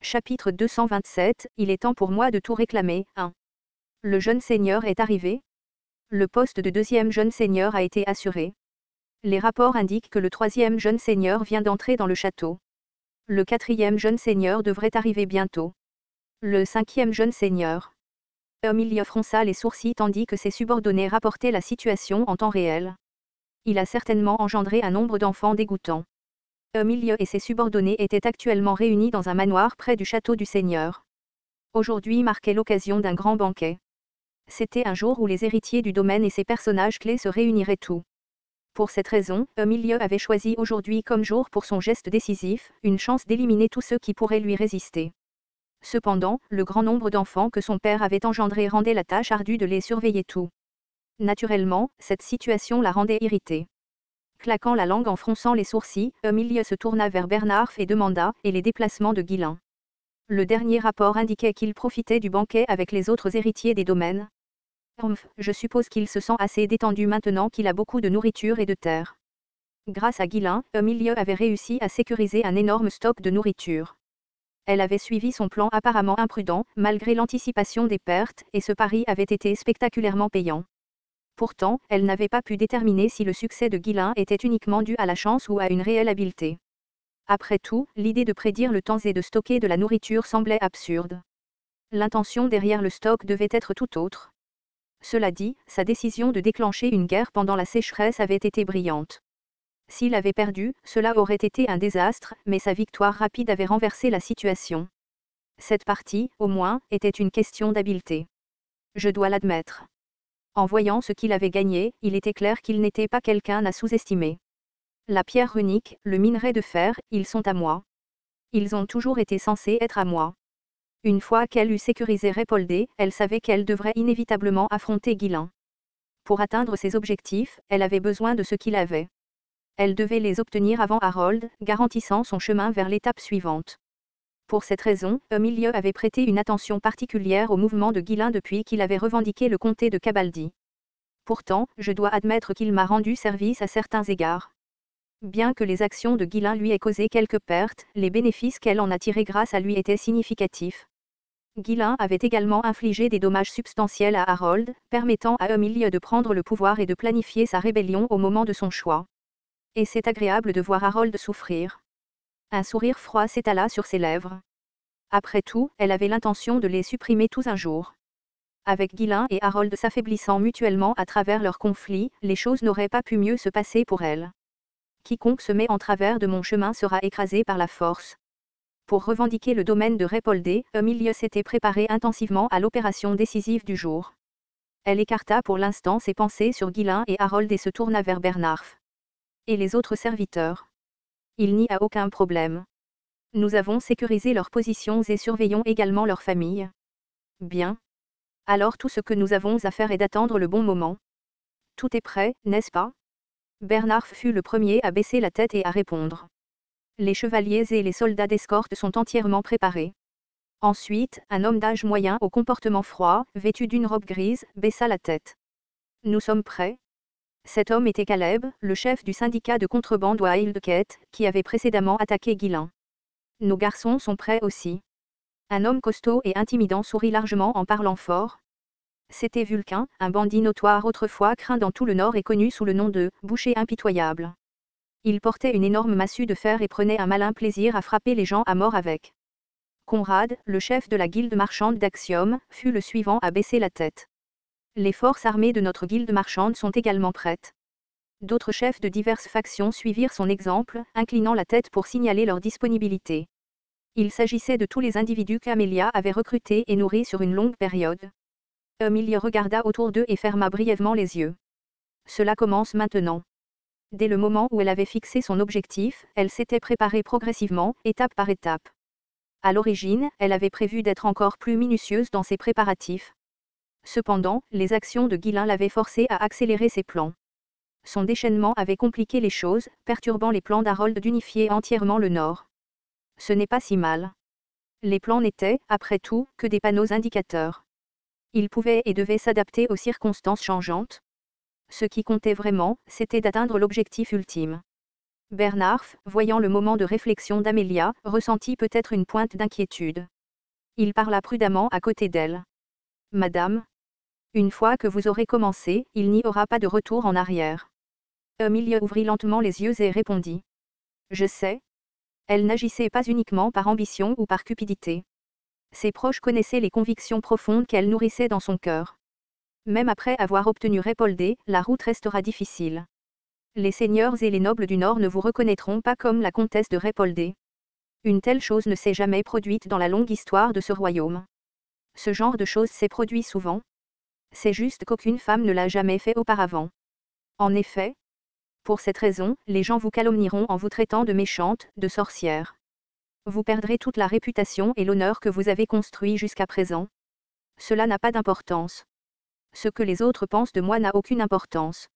Chapitre 227, Il est temps pour moi de tout réclamer. 1. Le jeune seigneur est arrivé. Le poste de deuxième jeune seigneur a été assuré. Les rapports indiquent que le troisième jeune seigneur vient d'entrer dans le château. Le quatrième jeune seigneur devrait arriver bientôt. Le cinquième jeune seigneur. Emilio fronça les sourcils tandis que ses subordonnés rapportaient la situation en temps réel. Il a certainement engendré un nombre d'enfants dégoûtants. Emilio et ses subordonnés étaient actuellement réunis dans un manoir près du château du seigneur. Aujourd'hui marquait l'occasion d'un grand banquet. C'était un jour où les héritiers du domaine et ses personnages clés se réuniraient tous. Pour cette raison, Emilio avait choisi aujourd'hui comme jour pour son geste décisif, une chance d'éliminer tous ceux qui pourraient lui résister. Cependant, le grand nombre d'enfants que son père avait engendrés rendait la tâche ardue de les surveiller tous. Naturellement, cette situation la rendait irritée. Claquant la langue en fronçant les sourcils, Emilio se tourna vers Bernard et demanda « Et les déplacements de Guillain ?» Le dernier rapport indiquait qu'il profitait du banquet avec les autres héritiers des domaines. Je suppose qu'il se sent assez détendu maintenant qu'il a beaucoup de nourriture et de terre. Grâce à Guillain, Emilio avait réussi à sécuriser un énorme stock de nourriture. Elle avait suivi son plan apparemment imprudent, malgré l'anticipation des pertes, et ce pari avait été spectaculairement payant. Pourtant, elle n'avait pas pu déterminer si le succès de Guillain était uniquement dû à la chance ou à une réelle habileté. Après tout, l'idée de prédire le temps et de stocker de la nourriture semblait absurde. L'intention derrière le stock devait être tout autre. Cela dit, sa décision de déclencher une guerre pendant la sécheresse avait été brillante. S'il avait perdu, cela aurait été un désastre, mais sa victoire rapide avait renversé la situation. Cette partie, au moins, était une question d'habileté. Je dois l'admettre. En voyant ce qu'il avait gagné, il était clair qu'il n'était pas quelqu'un à sous-estimer. La pierre runique, le minerai de fer, ils sont à moi. Ils ont toujours été censés être à moi. Une fois qu'elle eut sécurisé Répoldé, elle savait qu'elle devrait inévitablement affronter Guillain. Pour atteindre ses objectifs, elle avait besoin de ce qu'il avait. Elle devait les obtenir avant Harold, garantissant son chemin vers l'étape suivante. Pour cette raison, Emilio avait prêté une attention particulière au mouvement de Guillain depuis qu'il avait revendiqué le comté de Cabaldi. Pourtant, je dois admettre qu'il m'a rendu service à certains égards. Bien que les actions de Guillain lui aient causé quelques pertes, les bénéfices qu'elle en a tirés grâce à lui étaient significatifs. Guillain avait également infligé des dommages substantiels à Harold, permettant à Emilio de prendre le pouvoir et de planifier sa rébellion au moment de son choix. Et c'est agréable de voir Harold souffrir. Un sourire froid s'étala sur ses lèvres. Après tout, elle avait l'intention de les supprimer tous un jour. Avec Guillain et Harold s'affaiblissant mutuellement à travers leur conflit, les choses n'auraient pas pu mieux se passer pour elle. Quiconque se met en travers de mon chemin sera écrasé par la force. Pour revendiquer le domaine de Répoldé, Emilio s'était préparé intensivement à l'opération décisive du jour. Elle écarta pour l'instant ses pensées sur Guillain et Harold et se tourna vers Bernard. Et les autres serviteurs. Il n'y a aucun problème. Nous avons sécurisé leurs positions et surveillons également leurs familles. Bien. Alors tout ce que nous avons à faire est d'attendre le bon moment. Tout est prêt, n'est-ce pas? Bernard fut le premier à baisser la tête et à répondre. Les chevaliers et les soldats d'escorte sont entièrement préparés. Ensuite, un homme d'âge moyen au comportement froid, vêtu d'une robe grise, baissa la tête. Nous sommes prêts. Cet homme était Caleb, le chef du syndicat de contrebande Wildcat, qui avait précédemment attaqué Guillain. Nos garçons sont prêts aussi. Un homme costaud et intimidant sourit largement en parlant fort. C'était Vulcain, un bandit notoire autrefois craint dans tout le Nord et connu sous le nom de « boucher impitoyable ». Il portait une énorme massue de fer et prenait un malin plaisir à frapper les gens à mort avec. Conrad, le chef de la guilde marchande d'Axiom, fut le suivant à baisser la tête. Les forces armées de notre guilde marchande sont également prêtes. D'autres chefs de diverses factions suivirent son exemple, inclinant la tête pour signaler leur disponibilité. Il s'agissait de tous les individus qu'Amelia avait recrutés et nourris sur une longue période. Emilio regarda autour d'eux et ferma brièvement les yeux. Cela commence maintenant. Dès le moment où elle avait fixé son objectif, elle s'était préparée progressivement, étape par étape. À l'origine, elle avait prévu d'être encore plus minutieuse dans ses préparatifs. Cependant, les actions de Guillain l'avaient forcée à accélérer ses plans. Son déchaînement avait compliqué les choses, perturbant les plans d'Harold d'unifier entièrement le Nord. Ce n'est pas si mal. Les plans n'étaient, après tout, que des panneaux indicateurs. Ils pouvaient et devaient s'adapter aux circonstances changeantes. Ce qui comptait vraiment, c'était d'atteindre l'objectif ultime. Bernard, voyant le moment de réflexion d'Amélia, ressentit peut-être une pointe d'inquiétude. Il parla prudemment à côté d'elle. Madame, une fois que vous aurez commencé, il n'y aura pas de retour en arrière. Emilie ouvrit lentement les yeux et répondit. Je sais. Elle n'agissait pas uniquement par ambition ou par cupidité. Ses proches connaissaient les convictions profondes qu'elle nourrissait dans son cœur. Même après avoir obtenu Répoldé, la route restera difficile. Les seigneurs et les nobles du Nord ne vous reconnaîtront pas comme la comtesse de Répoldé. Une telle chose ne s'est jamais produite dans la longue histoire de ce royaume. Ce genre de chose s'est produit souvent. C'est juste qu'aucune femme ne l'a jamais fait auparavant. En effet, pour cette raison, les gens vous calomnieront en vous traitant de méchante, de sorcière. Vous perdrez toute la réputation et l'honneur que vous avez construit jusqu'à présent. Cela n'a pas d'importance. Ce que les autres pensent de moi n'a aucune importance.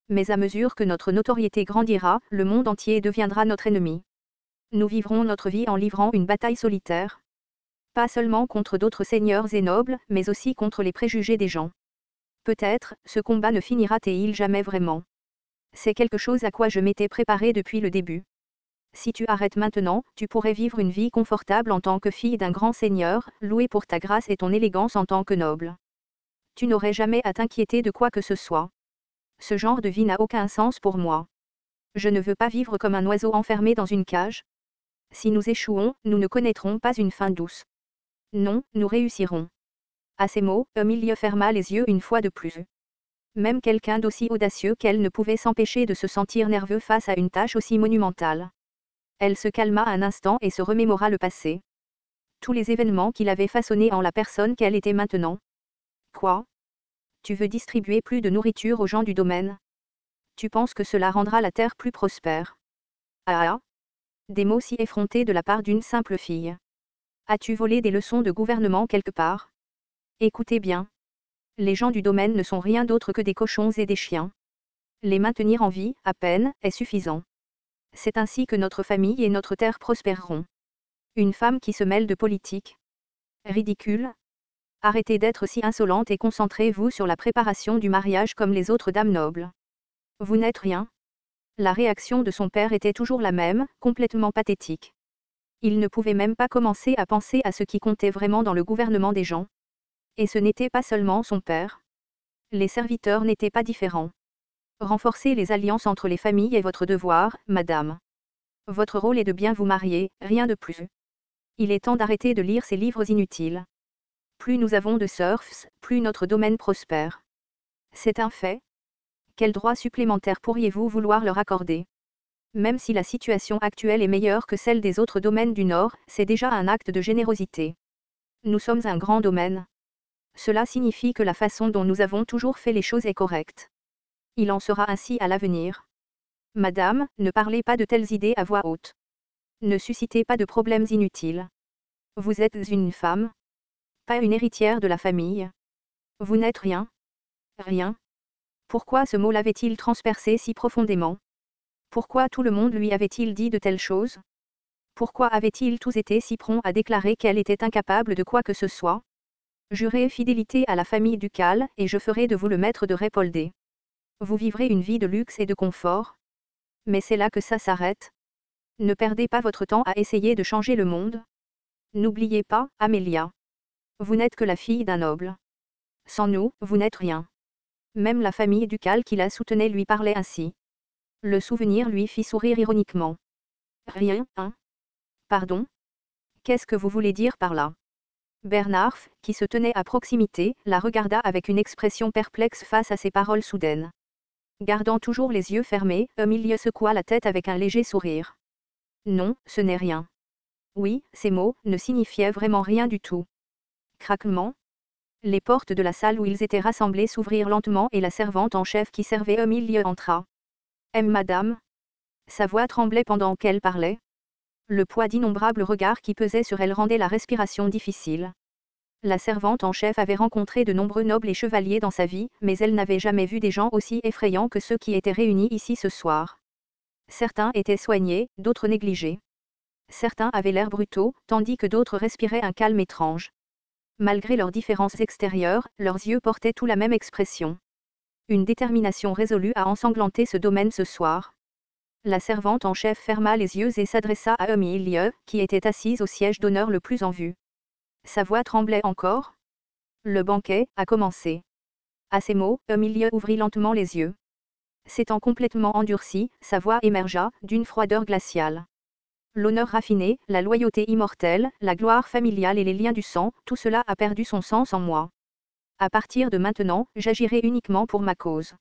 Mais à mesure que notre notoriété grandira, le monde entier deviendra notre ennemi. Nous vivrons notre vie en livrant une bataille solitaire. Pas seulement contre d'autres seigneurs et nobles, mais aussi contre les préjugés des gens. Peut-être, ce combat ne finira-t-il jamais vraiment. C'est quelque chose à quoi je m'étais préparé depuis le début. Si tu arrêtes maintenant, tu pourrais vivre une vie confortable en tant que fille d'un grand seigneur, louée pour ta grâce et ton élégance en tant que noble. Tu n'aurais jamais à t'inquiéter de quoi que ce soit. Ce genre de vie n'a aucun sens pour moi. Je ne veux pas vivre comme un oiseau enfermé dans une cage. Si nous échouons, nous ne connaîtrons pas une fin douce. Non, nous réussirons. À ces mots, Emilie ferma les yeux une fois de plus. Même quelqu'un d'aussi audacieux qu'elle ne pouvait s'empêcher de se sentir nerveux face à une tâche aussi monumentale. Elle se calma un instant et se remémora le passé. Tous les événements qui l'avaient façonnée en la personne qu'elle était maintenant. Quoi ? Tu veux distribuer plus de nourriture aux gens du domaine ? Tu penses que cela rendra la terre plus prospère ? Ah ah ! Des mots si effrontés de la part d'une simple fille. As-tu volé des leçons de gouvernement quelque part ? Écoutez bien. Les gens du domaine ne sont rien d'autre que des cochons et des chiens. Les maintenir en vie, à peine, est suffisant. C'est ainsi que notre famille et notre terre prospéreront. Une femme qui se mêle de politique. Ridicule. Arrêtez d'être si insolente et concentrez-vous sur la préparation du mariage comme les autres dames nobles. Vous n'êtes rien. La réaction de son père était toujours la même, complètement pathétique. Il ne pouvait même pas commencer à penser à ce qui comptait vraiment dans le gouvernement des gens. Et ce n'était pas seulement son père. Les serviteurs n'étaient pas différents. Renforcez les alliances entre les familles est votre devoir, madame. Votre rôle est de bien vous marier, rien de plus. Il est temps d'arrêter de lire ces livres inutiles. Plus nous avons de serfs, plus notre domaine prospère. C'est un fait. Quel droit supplémentaire pourriez-vous vouloir leur accorder ? Même si la situation actuelle est meilleure que celle des autres domaines du Nord, c'est déjà un acte de générosité. Nous sommes un grand domaine. Cela signifie que la façon dont nous avons toujours fait les choses est correcte. Il en sera ainsi à l'avenir. Madame, ne parlez pas de telles idées à voix haute. Ne suscitez pas de problèmes inutiles. Vous êtes une femme. Pas une héritière de la famille. Vous n'êtes rien. Rien. Pourquoi ce mot l'avait-il transpercé si profondément ? Pourquoi tout le monde lui avait-il dit de telles choses ? Pourquoi avaient-ils tous été si prompts à déclarer qu'elle était incapable de quoi que ce soit ? Jurez fidélité à la famille ducale, et je ferai de vous le maître de Répoldé. Vous vivrez une vie de luxe et de confort. Mais c'est là que ça s'arrête. Ne perdez pas votre temps à essayer de changer le monde. N'oubliez pas, Amélia. Vous n'êtes que la fille d'un noble. Sans nous, vous n'êtes rien. Même la famille ducale qui la soutenait lui parlait ainsi. Le souvenir lui fit sourire ironiquement. Rien, hein ? Pardon ? Qu'est-ce que vous voulez dire par là ? Bernard, qui se tenait à proximité, la regarda avec une expression perplexe face à ces paroles soudaines. Gardant toujours les yeux fermés, Emilie secoua la tête avec un léger sourire. Non, ce n'est rien. Oui, ces mots ne signifiaient vraiment rien du tout. Craquement. Les portes de la salle où ils étaient rassemblés s'ouvrirent lentement et la servante en chef qui servait Emilie entra. Madame. Sa voix tremblait pendant qu'elle parlait. Le poids d'innombrables regards qui pesaient sur elle rendait la respiration difficile. La servante en chef avait rencontré de nombreux nobles et chevaliers dans sa vie, mais elle n'avait jamais vu des gens aussi effrayants que ceux qui étaient réunis ici ce soir. Certains étaient soignés, d'autres négligés. Certains avaient l'air brutaux, tandis que d'autres respiraient un calme étrange. Malgré leurs différences extérieures, leurs yeux portaient tous la même expression. Une détermination résolue à ensanglanter ce domaine ce soir. La servante en chef ferma les yeux et s'adressa à Emilie, qui était assise au siège d'honneur le plus en vue. Sa voix tremblait encore. Le banquet a commencé. À ces mots, Emilie ouvrit lentement les yeux. S'étant complètement endurcie, sa voix émergea, d'une froideur glaciale. L'honneur raffiné, la loyauté immortelle, la gloire familiale et les liens du sang, tout cela a perdu son sens en moi. À partir de maintenant, j'agirai uniquement pour ma cause.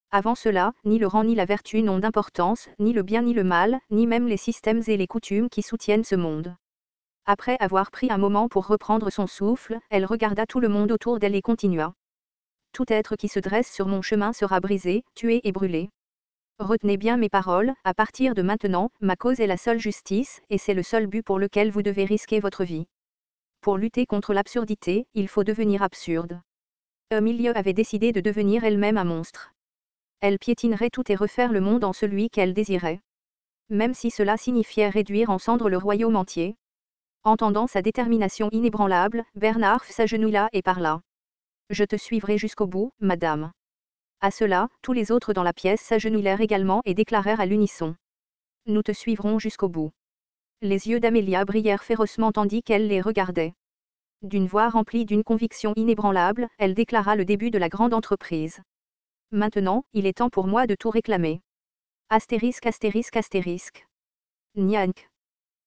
Avant cela, ni le rang ni la vertu n'ont d'importance, ni le bien ni le mal, ni même les systèmes et les coutumes qui soutiennent ce monde. Après avoir pris un moment pour reprendre son souffle, elle regarda tout le monde autour d'elle et continua. Tout être qui se dresse sur mon chemin sera brisé, tué et brûlé. Retenez bien mes paroles, à partir de maintenant, ma cause est la seule justice, et c'est le seul but pour lequel vous devez risquer votre vie. Pour lutter contre l'absurdité, il faut devenir absurde. Emilie avait décidé de devenir elle-même un monstre. Elle piétinerait tout et refaire le monde en celui qu'elle désirait. Même si cela signifiait réduire en cendres le royaume entier. Entendant sa détermination inébranlable, Bernard s'agenouilla et parla. Je te suivrai jusqu'au bout, madame. À cela, tous les autres dans la pièce s'agenouillèrent également et déclarèrent à l'unisson. Nous te suivrons jusqu'au bout. Les yeux d'Amélia brillèrent férocement tandis qu'elle les regardait. D'une voix remplie d'une conviction inébranlable, elle déclara le début de la grande entreprise. Maintenant, il est temps pour moi de tout réclamer. Astérisque astérisque astérisque. Nyank.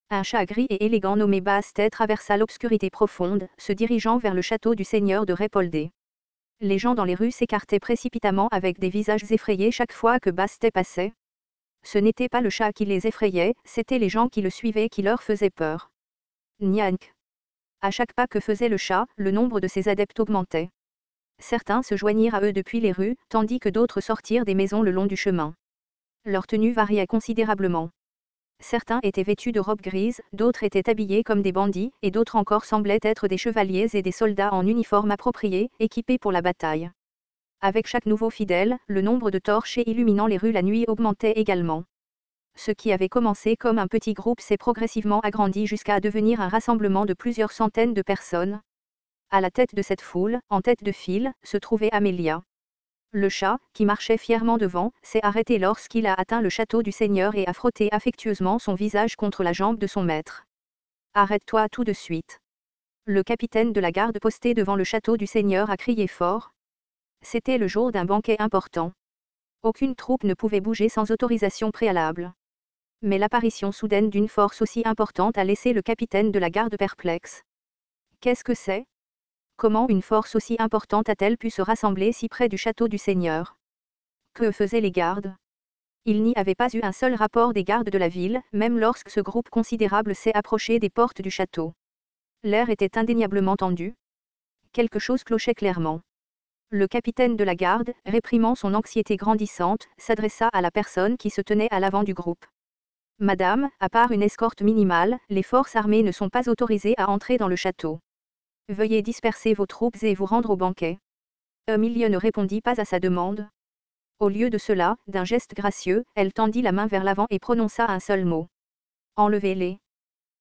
Un chat gris et élégant nommé Bastet traversa l'obscurité profonde, se dirigeant vers le château du seigneur de Répoldé. Les gens dans les rues s'écartaient précipitamment avec des visages effrayés chaque fois que Bastet passait. Ce n'était pas le chat qui les effrayait, c'étaient les gens qui le suivaient qui leur faisaient peur. Nyank. À chaque pas que faisait le chat, le nombre de ses adeptes augmentait. Certains se joignirent à eux depuis les rues, tandis que d'autres sortirent des maisons le long du chemin. Leur tenue variait considérablement. Certains étaient vêtus de robes grises, d'autres étaient habillés comme des bandits, et d'autres encore semblaient être des chevaliers et des soldats en uniforme approprié, équipés pour la bataille. Avec chaque nouveau fidèle, le nombre de torches illuminant les rues la nuit augmentait également. Ce qui avait commencé comme un petit groupe s'est progressivement agrandi jusqu'à devenir un rassemblement de plusieurs centaines de personnes. À la tête de cette foule, en tête de file, se trouvait Amélia. Le chat, qui marchait fièrement devant, s'est arrêté lorsqu'il a atteint le château du seigneur et a frotté affectueusement son visage contre la jambe de son maître. Arrête-toi tout de suite. Le capitaine de la garde posté devant le château du seigneur a crié fort. C'était le jour d'un banquet important. Aucune troupe ne pouvait bouger sans autorisation préalable. Mais l'apparition soudaine d'une force aussi importante a laissé le capitaine de la garde perplexe. Qu'est-ce que c'est ? Comment une force aussi importante a-t-elle pu se rassembler si près du château du seigneur ? Que faisaient les gardes ? Il n'y avait pas eu un seul rapport des gardes de la ville, même lorsque ce groupe considérable s'est approché des portes du château. L'air était indéniablement tendu. Quelque chose clochait clairement. Le capitaine de la garde, réprimant son anxiété grandissante, s'adressa à la personne qui se tenait à l'avant du groupe. Madame, à part une escorte minimale, les forces armées ne sont pas autorisées à entrer dans le château. Veuillez disperser vos troupes et vous rendre au banquet. Emilie ne répondit pas à sa demande. Au lieu de cela, d'un geste gracieux, elle tendit la main vers l'avant et prononça un seul mot. Enlevez-les.